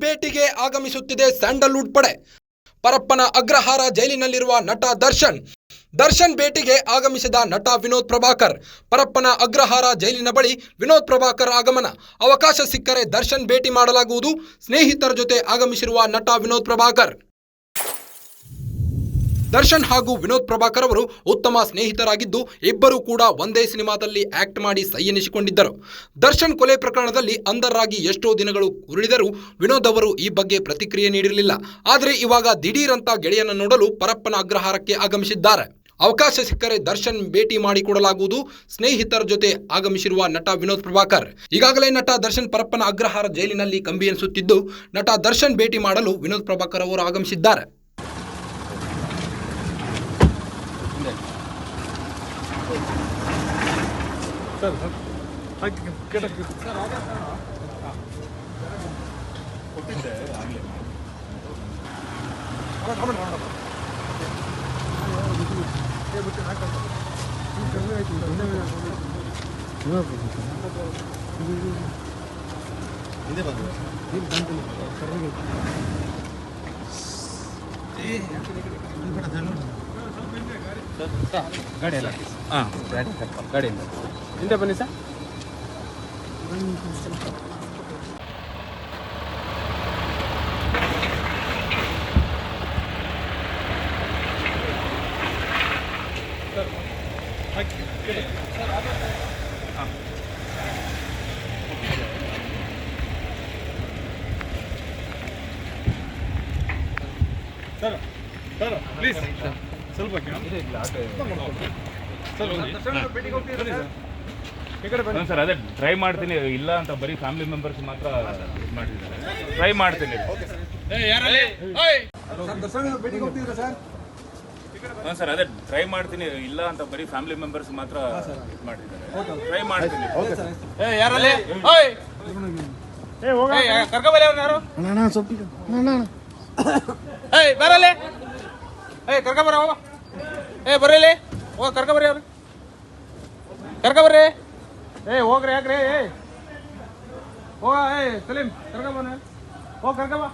ಭೇಟಿಗೆ ಆಗಮಿಸುತ್ತಿದೆ ಸ್ಯಾಂಡಲ್ವುಡ್ ಪಡೆ. ಪರಪ್ಪನ ಅಗ್ರಹಾರ ಜೈಲಿನಲ್ಲಿರುವ ನಟ ದರ್ಶನ್ ಭೇಟಿಗೆ ಆಗಮಿಸಿದ ನಟ ವಿನೋದ್ ಪ್ರಭಾಕರ್. ಪರಪ್ಪನ ಅಗ್ರಹಾರ ಜೈಲಿನ ಬಳಿ ವಿನೋದ್ ಪ್ರಭಾಕರ್ ಆಗಮನ. ಅವಕಾಶ ಸಿಕ್ಕರೆ ದರ್ಶನ್ ಭೇಟಿ ಮಾಡಲಾಗುವುದು. ಸ್ನೇಹಿತರ ಜೊತೆ ಆಗಮಿಸಿರುವ ನಟ ವಿನೋದ್ ಪ್ರಭಾಕರ್. ದರ್ಶನ್ ಹಾಗೂ ವಿನೋದ್ ಪ್ರಭಾಕರ್ ಅವರು ಉತ್ತಮ ಸ್ನೇಹಿತರಾಗಿದ್ದು ಇಬ್ಬರು ಕೂಡ ಒಂದೇ ಸಿನಿಮಾದಲ್ಲಿ ಆಕ್ಟ್ ಮಾಡಿ ಸೈ ಎನಿಸಿಕೊಂಡಿದ್ದರು. ದರ್ಶನ್ ಕೊಲೆ ಪ್ರಕರಣದಲ್ಲಿ ಅಂಧರಾಗಿ ಎಷ್ಟೋ ದಿನಗಳು ಉರುಳಿದರೂ ವಿನೋದ್ ಅವರು ಈ ಬಗ್ಗೆ ಪ್ರತಿಕ್ರಿಯೆ ನೀಡಿರಲಿಲ್ಲ. ಆದರೆ ಇವಾಗ ದಿಢೀರಂತ ಗೆಳೆಯನ ನೋಡಲು ಪರಪ್ಪನ ಅಗ್ರಹಾರಕ್ಕೆ ಆಗಮಿಸಿದ್ದಾರೆ. ಅವಕಾಶ ಸಿಕ್ಕರೆ ದರ್ಶನ್ ಭೇಟಿ ಮಾಡಿಕೊಡಲಾಗುವುದು. ಸ್ನೇಹಿತರ ಜೊತೆ ಆಗಮಿಸಿರುವ ನಟ ವಿನೋದ್ ಪ್ರಭಾಕರ್. ಈಗಾಗಲೇ ನಟ ದರ್ಶನ್ ಪರಪ್ಪನ ಅಗ್ರಹಾರ ಜೈಲಿನಲ್ಲಿ ಕಂಬಿ ಎನಿಸುತ್ತಿದ್ದು ನಟ ದರ್ಶನ್ ಭೇಟಿ ಮಾಡಲು ವಿನೋದ್ ಪ್ರಭಾಕರ್ ಅವರು ಆಗಮಿಸಿದ್ದಾರೆ. ಗಾಡಿಯಿಂದ ಹಿಂದೆ ಬನ್ನಿ ಸರ್. ಸರ್ ಪ್ಲೀಸ್ ಸ್ವಲ್ಪ ಸರ್ ಅದೇ ಟ್ರೈ ಮಾಡ್ತೀನಿ, ಇಲ್ಲ ಅಂತ ಬರೀ ಫ್ಯಾಮಿಲಿ ಮೆಂಬರ್ಸ್ ಮಾತ್ರ ಮಾಡಿದ್ದಾರೆ. ಟ್ರೈ ಮಾಡ್ತೀನಿ. ಹಾಂ ಸರ್ ಅದೇ ಟ್ರೈ ಮಾಡ್ತೀನಿ, ಇಲ್ಲ ಅಂತ ಬರೀ ಫ್ಯಾಮಿಲಿ ಮೆಂಬರ್ಸ್ ಮಾತ್ರ ಮಾಡಿದ್ದಾರೆ. ಟ್ರೈ ಮಾಡ್ತೀನಿ. ಯಾರಲ್ಲಿ ಕರ್ಕೊಂಬಲ್ಲ ಯಾರು ಬರಲಿ ಕರ್ಕೊಂಬರ ಹೋಗ ಬರೀಲಿ ಹೋಗ ಕರ್ಕೊಂಬರ್ರಿ ಅವ್ರು ಕರ್ಕೊಂಬರ್ರಿ ಹೋಗ್ರಿ ಯಾಕ್ರಿ ಹೋಗ ಸಲೀಂ ಕರ್ಕೊಂಬ ಹೋಗ ಕರ್ಕೊಂಬ